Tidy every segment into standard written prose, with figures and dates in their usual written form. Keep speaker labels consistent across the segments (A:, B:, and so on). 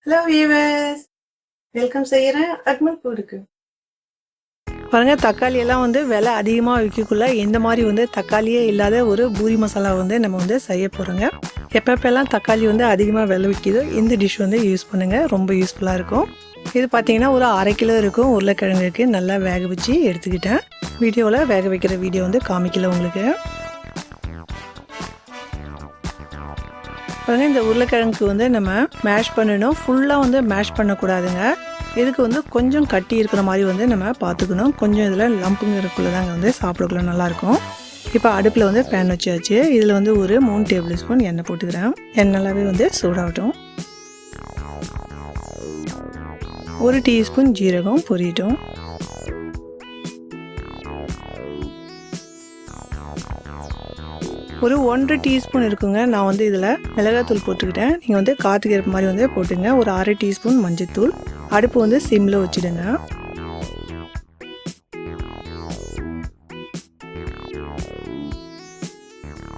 A: Hello viewers, welcome செய்கிறேன் அக்மல் ஃபுட்டுக்கு. பாருங்கள், தக்காளி எல்லாம் வந்து விலை அதிகமாக விற்கக்குள்ள இந்த மாதிரி வந்து தக்காளியே இல்லாத ஒரு பூரி மசாலா வந்து நம்ம வந்து செய்ய போகிறோங்க. எப்பப்பெல்லாம் தக்காளி வந்து அதிகமாக விலை விற்கிதோ இந்த டிஷ் வந்து யூஸ் பண்ணுங்கள், ரொம்ப யூஸ்ஃபுல்லாக இருக்கும். இது பார்த்தீங்கன்னா ஒரு 1/2 கிலோ இருக்கும். உருளைக்கிழங்குக்கு நல்லா வேக வச்சு எடுத்துக்கிட்டேன். வீடியோவில் வேக வைக்கிற வீடியோ வந்து காமிக்கல உங்களுக்கு. பாருங்கள், இந்த உருளைக்கிழங்குக்கு வந்து நம்ம மேஷ் பண்ணணும். ஃபுல்லாக வந்து மேஷ் பண்ணக்கூடாதுங்க. இதுக்கு வந்து கொஞ்சம் கட்டி இருக்கிற மாதிரி வந்து நம்ம பார்த்துக்கணும். கொஞ்சம் இதில் லம்புங்க இருக்குள்ள தாங்க வந்து சாப்பிடக்குள்ள நல்லாயிருக்கும். இப்போ அடுப்பில் வந்து பேன் வச்சாச்சு. இதில் வந்து ஒரு 3 டேபிள் ஸ்பூன் எண்ணெய் போட்டுக்கிறேன். எண்ணெய் நல்லாவே வந்து சூடாகட்டும். 1 டீஸ்பூன் ஜீரகம் பொரியட்டும். ஒரு 1/2 டீஸ்பூன் இருக்குங்க. நான் வந்து இதில் மிளகாத்தூள் போட்டுக்கிட்டேன். நீங்கள் வந்து காத்துக்கிற மாதிரி வந்து போட்டுங்க. ஒரு 1/2 டீஸ்பூன் மஞ்சத்தூள். அடுப்பு வந்து சிம்மில் வச்சுடுங்க.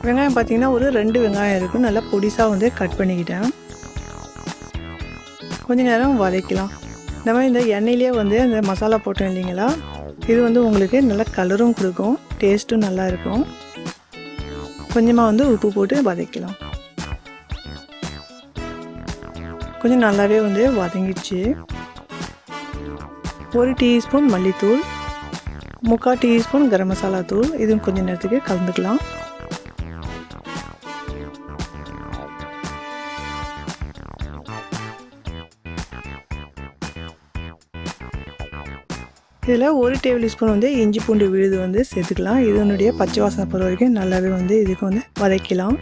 A: வெங்காயம் பார்த்தீங்கன்னா ஒரு 2 வெங்காயம் இருக்கும். நல்லா பொடிசாக வந்து கட் பண்ணிக்கிட்டேன். கொஞ்ச நேரம் வதக்கலாம். நம்ம இந்த எண்ணெயிலே வந்து அந்த மசாலா போட்டோம் இல்லைங்களா, இது வந்து உங்களுக்கு நல்ல கலரும் கொடுக்கும், டேஸ்ட்டும் நல்லா இருக்கும். கொஞ்சமாக வந்து உப்பு போட்டு வதக்கலாம். கொஞ்சம் நல்லாவே வந்து வதங்கிடுச்சு. 1 டீஸ்பூன் மல்லித்தூள், 3/4 டீஸ்பூன் கரம் மசாலா தூள், இதுவும் கொஞ்சம் நேரத்துக்கு கலந்துக்கலாம். இதில் 1 டேபிள் ஸ்பூன் வந்து இஞ்சி பூண்டு விழுது வந்து சேர்த்துக்கலாம். இதனுடைய பச்சை வாசனை போகிற வரைக்கும் நல்லாவே வந்து இதுக்கு வந்து வதக்கலாம்.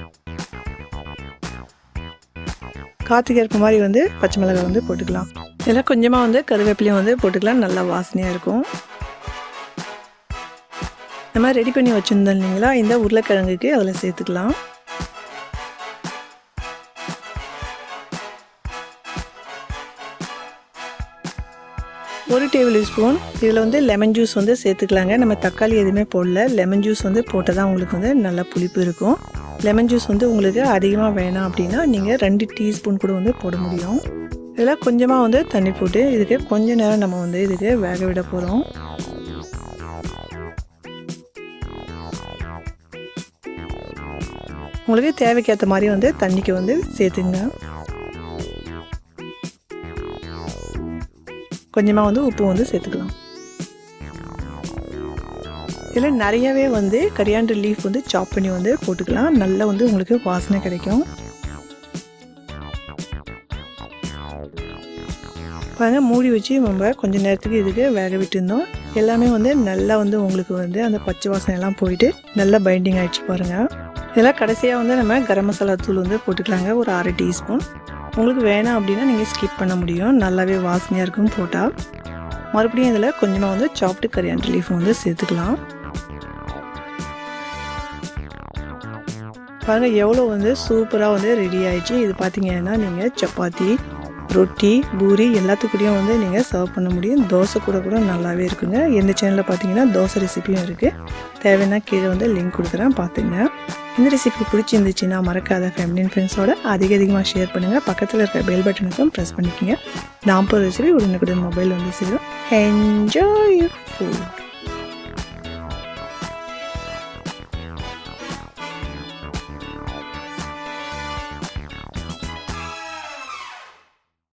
A: காற்றுக்கு ஏற்ப மாதிரி வந்து பச்சை மிளகாய் வந்து போட்டுக்கலாம். இதில் கொஞ்சமாக வந்து கருவேப்பிலையும் வந்து போட்டுக்கலாம், நல்லா வாசனையாக இருக்கும். இந்த மாதிரி ரெடி பண்ணி வச்சுருந்தோம் இல்லைங்களா, இந்த உருளைக்கிழங்குக்கு அதில் சேர்த்துக்கலாம். ஒரு டேபிள் ஸ்பூன் இதில் வந்து லெமன் ஜூஸ் வந்து சேர்த்துக்கலாங்க. நம்ம தக்காளி எதுவுமே போடல, லெமன் ஜூஸ் வந்து போட்டால் தான் உங்களுக்கு வந்து நல்ல புளிப்பு இருக்கும். லெமன் ஜூஸ் வந்து உங்களுக்கு அதிகமாக வேணாம் அப்படின்னா நீங்கள் 2 டீஸ்பூன் கூட வந்து போட முடியும். இதில் கொஞ்சமாக வந்து தண்ணி போட்டு இதுக்கு கொஞ்சம் நேரம் நம்ம வந்து இதுக்கு வேக விட போகிறோம். உங்களுக்கு தேவைக்கேற்ற மாதிரி வந்து தண்ணிக்கு வந்து சேர்த்துங்க. கொஞ்சமாக வந்து உப்பு வந்து சேர்த்துக்கலாம். இதில் நிறையவே வந்து கரியாண்டர் லீஃப் வந்து சாப் பண்ணி வந்து போட்டுக்கலாம். நல்லா வந்து உங்களுக்கு வாசனை கிடைக்கும். பாருங்க, மூடி வச்சு நம்ம கொஞ்சம் நேரத்துக்கு இதுக்கு வேக விட்டுருந்தோம். எல்லாமே வந்து நல்லா வந்து உங்களுக்கு வந்து அந்த பச்சை வாசனை எல்லாம் போயிட்டு நல்லா பைண்டிங் ஆகிடுச்சு பாருங்கள். இதெல்லாம் கடைசியாக வந்து நம்ம கரம் மசாலா தூள் வந்து போட்டுக்கலாங்க, ஒரு 1/2 டீஸ்பூன். உங்களுக்கு வேணாம் அப்படின்னா நீங்கள் ஸ்கிப் பண்ண முடியும். நல்லாவே வாசனையாக இருக்கும் போட்டால். மறுபடியும் இதில் கொஞ்சமாக வந்து சாப்டு கரியாண்டர் லீஃப் வந்து சேர்த்துக்கலாம். பாருங்கள், எவ்வளோ வந்து சூப்பராக வந்து ரெடி ஆகிடுச்சு. இது பார்த்தீங்கன்னா நீங்கள் சப்பாத்தி, ரொட்டி, பூரி எல்லாத்துக்கூடையும் வந்து நீங்கள் சர்வ் பண்ண முடியும். தோசை கூட நல்லாவே இருக்குங்க. இந்த சேனலில் பார்த்தீங்கன்னா தோசை ரெசிபியும் இருக்குது. தேவைன்னா கீழே வந்து லிங்க் கொடுக்குறேன், பார்த்துங்க. இந்த ரெசிபி பிடிச்சிருந்துச்சுன்னா மறக்காத ஃபேமிலி அண்ட் ஃப்ரெண்ட்ஸோட அதிகமாக ஷேர் பண்ணுங்கள். பக்கத்தில் இருக்கிற பெல் பட்டனுக்கும் ப்ரெஸ் பண்ணிக்கோங்க. நான் போகிற ரெசிபி உடனுக்குடன் மொபைல் வந்து சேரும். Enjoy your food.